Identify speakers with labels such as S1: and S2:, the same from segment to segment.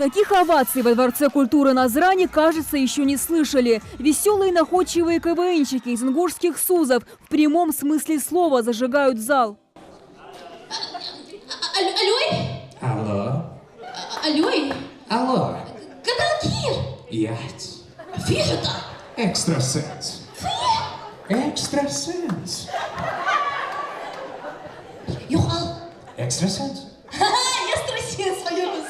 S1: Таких оваций во Дворце культуры Назрани, кажется, еще не слышали. Веселые находчивые КВНщики из ингушских СУЗов в прямом смысле слова зажигают зал.
S2: Алло.
S3: Алло.
S2: Алло.
S3: Кадалкир.
S2: Яц.
S3: Фижета.
S2: Экстрасенс. Экстрасенс.
S3: Юхал.
S2: Экстрасенс.
S3: Я струсила свою носу.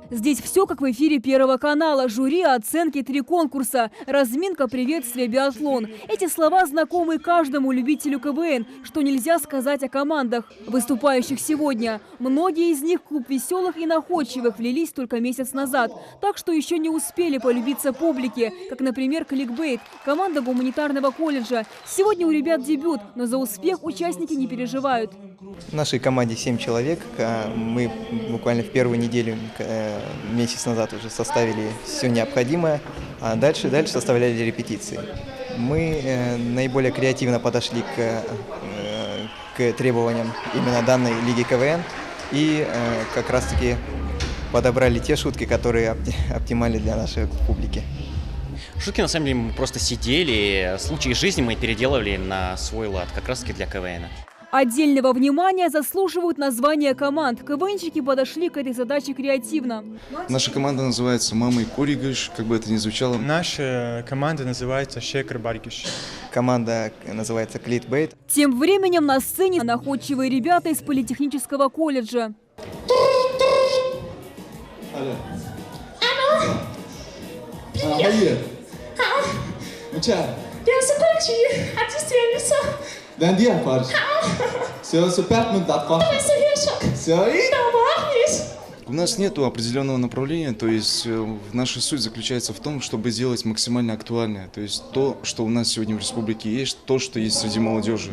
S1: Здесь все как в эфире Первого канала. Жюри, оценки, 3 конкурса. Разминка, приветствие, биатлон. Эти слова знакомы каждому любителю КВН, что нельзя сказать о командах, выступающих сегодня. Многие из них в клуб веселых и находчивых влились только месяц назад. Так что еще не успели полюбиться публике, как, например, Кликбейт, команда гуманитарного колледжа. Сегодня у ребят дебют, но за успех участники не переживают.
S4: В нашей команде 7 человек. Мы буквально в первую неделю, месяц назад уже составили все необходимое, а дальше составляли репетиции. Мы наиболее креативно подошли к требованиям именно данной лиги КВН и как раз-таки подобрали те шутки, которые оптимальны для нашей публики.
S5: Шутки, на самом деле, мы просто сидели, случаи жизни мы переделывали на свой лад, как раз-таки для КВН.
S1: Отдельного внимания заслуживают названия команд. КВНщики подошли к этой задаче креативно.
S6: Наша команда называется «Мамой Куригыш», как бы это ни звучало.
S7: Наша команда называется «Шекер Баргиш».
S4: Команда называется «Кликбейт».
S1: Тем временем на сцене находчивые ребята из политехнического колледжа.
S6: Привет!
S3: Я закончила. А ты стрелялся.
S6: Den dia faz. Все superman.com. Все. У нас нет определенного направления, то есть наша суть заключается в том, чтобы сделать максимально актуальное, то есть то, что у нас сегодня в республике есть, то, что есть среди молодежи.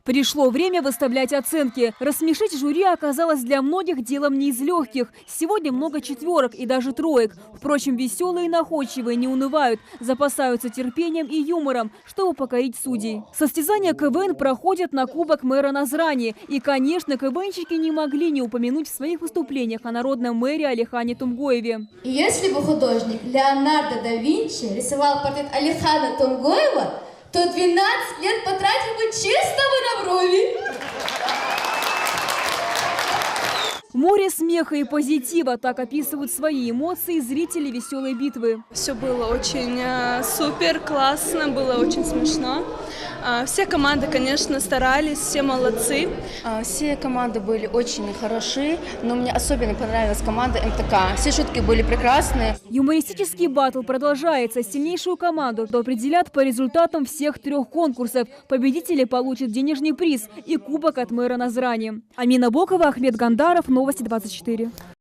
S1: Пришло время выставлять оценки. Рассмешить жюри оказалось для многих делом не из легких. Сегодня много четверок и даже троек. Впрочем, веселые и находчивые не унывают, запасаются терпением и юмором, чтобы покорить судей. Состязания КВН проходят на Кубок мэра Назрани. И, конечно, КВНщики не могли не упомянуть в своих выступлениях о народном мэре Алихане Тумгоеве.
S3: Если бы художник Леонардо да Винчи рисовал портрет Алихана Тумгоева, то 12 лет потратил бы чисто на брови.
S1: Море смеха и позитива – так описывают свои эмоции зрители веселой битвы.
S8: Все было очень супер, классно, было очень смешно. Все команды, конечно, старались, все молодцы.
S9: Все команды были очень хороши, но мне особенно понравилась команда МТК. Все шутки были прекрасные.
S1: Юмористический баттл продолжается. Сильнейшую команду определят по результатам всех 3 конкурсов. Победители получат денежный приз и кубок от мэра Назрани. Амина Бокова, Ахмед Гандаров, Новости 24.